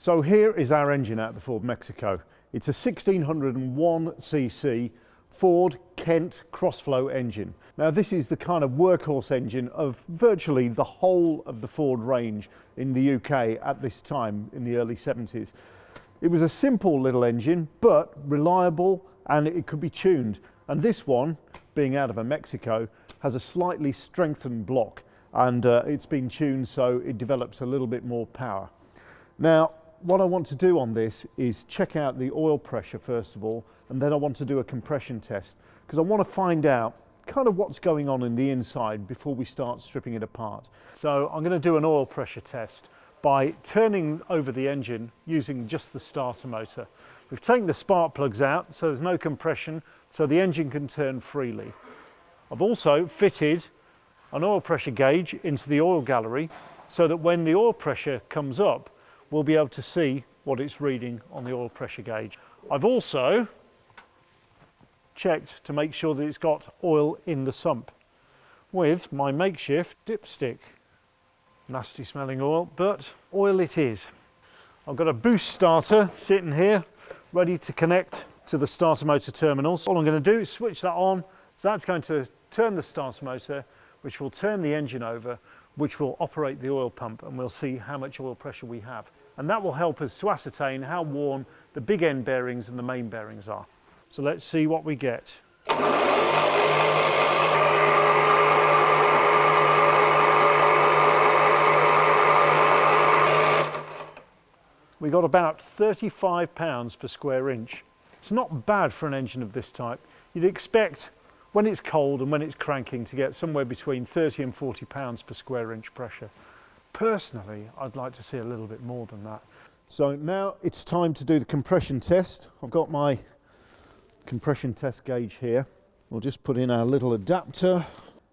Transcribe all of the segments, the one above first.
So here is our engine out of the Ford Mexico. It's a 1601cc Ford Kent crossflow engine. Now this is the kind of workhorse engine of virtually the whole of the Ford range in the UK at this time in the early 70s. It was a simple little engine, but reliable, and it could be tuned. And this one, being out of a Mexico, has a slightly strengthened block, and it's been tuned so it develops a little bit more power. Now, what I want to do on this is check out the oil pressure first of all, and then I want to do a compression test because I want to find out kind of what's going on in the inside before we start stripping it apart. So I'm going to do an oil pressure test by turning over the engine using just the starter motor. We've taken the spark plugs out so there's no compression, so the engine can turn freely. I've also fitted an oil pressure gauge into the oil gallery so that when the oil pressure comes up, we'll be able to see what it's reading on the oil pressure gauge. I've also checked to make sure that it's got oil in the sump with my makeshift dipstick. Nasty smelling oil, but oil it is. I've got a boost starter sitting here ready to connect to the starter motor terminals. All I'm going to do is switch that on, so that's going to turn the starter motor, which will turn the engine over, which will operate the oil pump, and we'll see how much oil pressure we have. And that will help us to ascertain how worn the big end bearings and the main bearings are. So let's see what we get. We got about 35 pounds per square inch. It's not bad for an engine of this type. You'd expect when it's cold and when it's cranking to get somewhere between 30 and 40 pounds per square inch pressure. Personally, I'd like to see a little bit more than that. So now it's time to do the compression test. I've got my compression test gauge here. We'll just put in our little adapter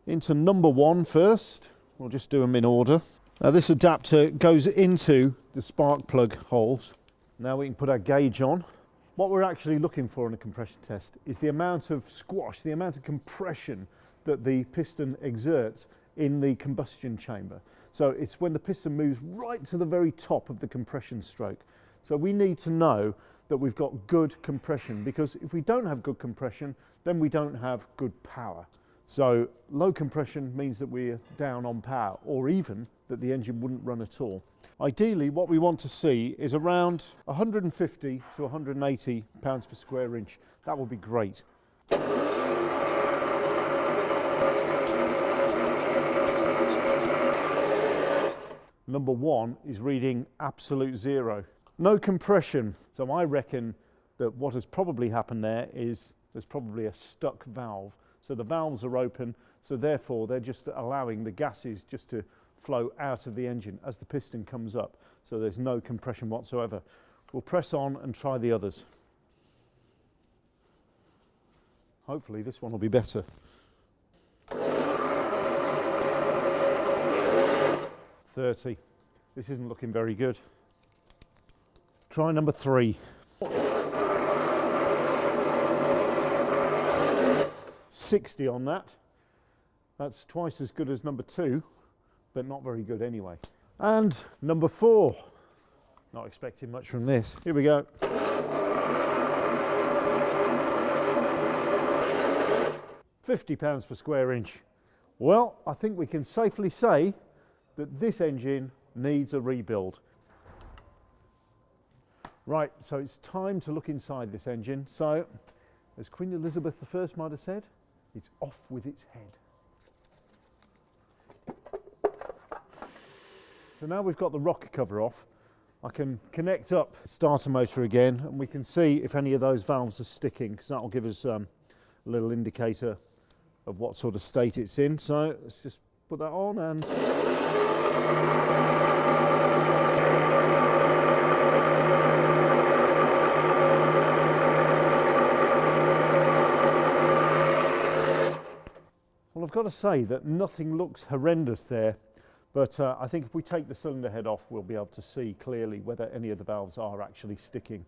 into number 1 first. We'll just do them in order. Now this adapter goes into the spark plug holes. Now we can put our gauge on. What we're actually looking for in a compression test is the amount of squash, the amount of compression that the piston exerts in the combustion chamber. So it's when the piston moves right to the very top of the compression stroke. So we need to know that we've got good compression, because if we don't have good compression, then we don't have good power. So low compression means that we're down on power, or even that the engine wouldn't run at all. Ideally, what we want to see is around 150 to 180 pounds per square inch. That would be great. Number 1 is reading absolute 0. No compression. So I reckon that what has probably happened there is there's probably a stuck valve. So the valves are open, so therefore they're just allowing the gases just to flow out of the engine as the piston comes up. So there's no compression whatsoever. We'll press on and try the others. Hopefully this one will be better. 30. This isn't looking very good. Try number 3. 60 on that. That's twice as good as number 2, but not very good anyway. And number 4. Not expecting much from this. Here we go. 50 pounds per square inch. Well, I think we can safely say that this engine needs a rebuild. Right, so it's time to look inside this engine. So, as Queen Elizabeth I might have said, it's off with its head. So now we've got the rocker cover off, I can connect up the starter motor again, and we can see if any of those valves are sticking, because that will give us a little indicator of what sort of state it's in. So let's just put that on and well, I've got to say that nothing looks horrendous there, but I think if we take the cylinder head off, we'll be able to see clearly whether any of the valves are actually sticking.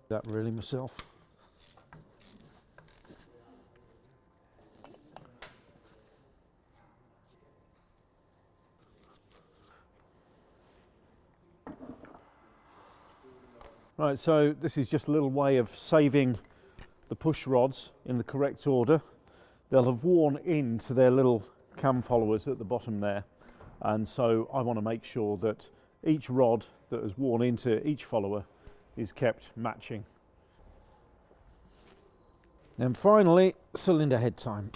That really myself. Right, so this is just a little way of saving the push rods in the correct order. They'll have worn into their little cam followers at the bottom there, and so I want to make sure that each rod that has worn into each follower is kept matching. And finally, cylinder head time.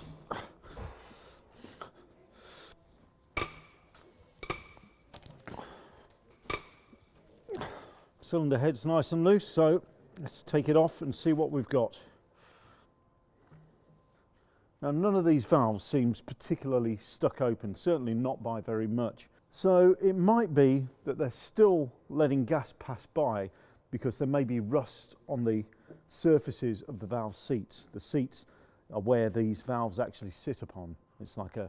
Cylinder head's nice and loose, so let's take it off and see what we've got. Now, none of these valves seems particularly stuck open, certainly not by very much. So it might be that they're still letting gas pass by because there may be rust on the surfaces of the valve seats. The seats are where these valves actually sit upon. It's like a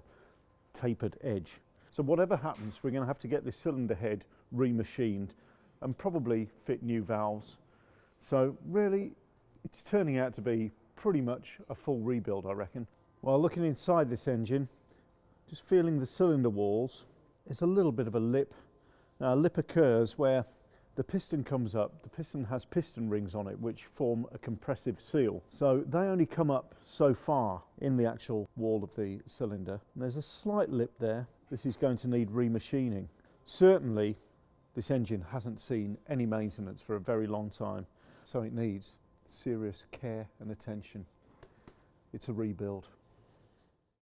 tapered edge. So whatever happens, we're going to have to get this cylinder head remachined and probably fit new valves. So really, it's turning out to be pretty much a full rebuild, I reckon. While looking inside this engine, just feeling the cylinder walls, there's a little bit of a lip. Now, a lip occurs where the piston comes up. The piston has piston rings on it which form a compressive seal. So they only come up so far in the actual wall of the cylinder. And there's a slight lip there. This is going to need remachining. Certainly, this engine hasn't seen any maintenance for a very long time, so it needs serious care and attention. It's a rebuild.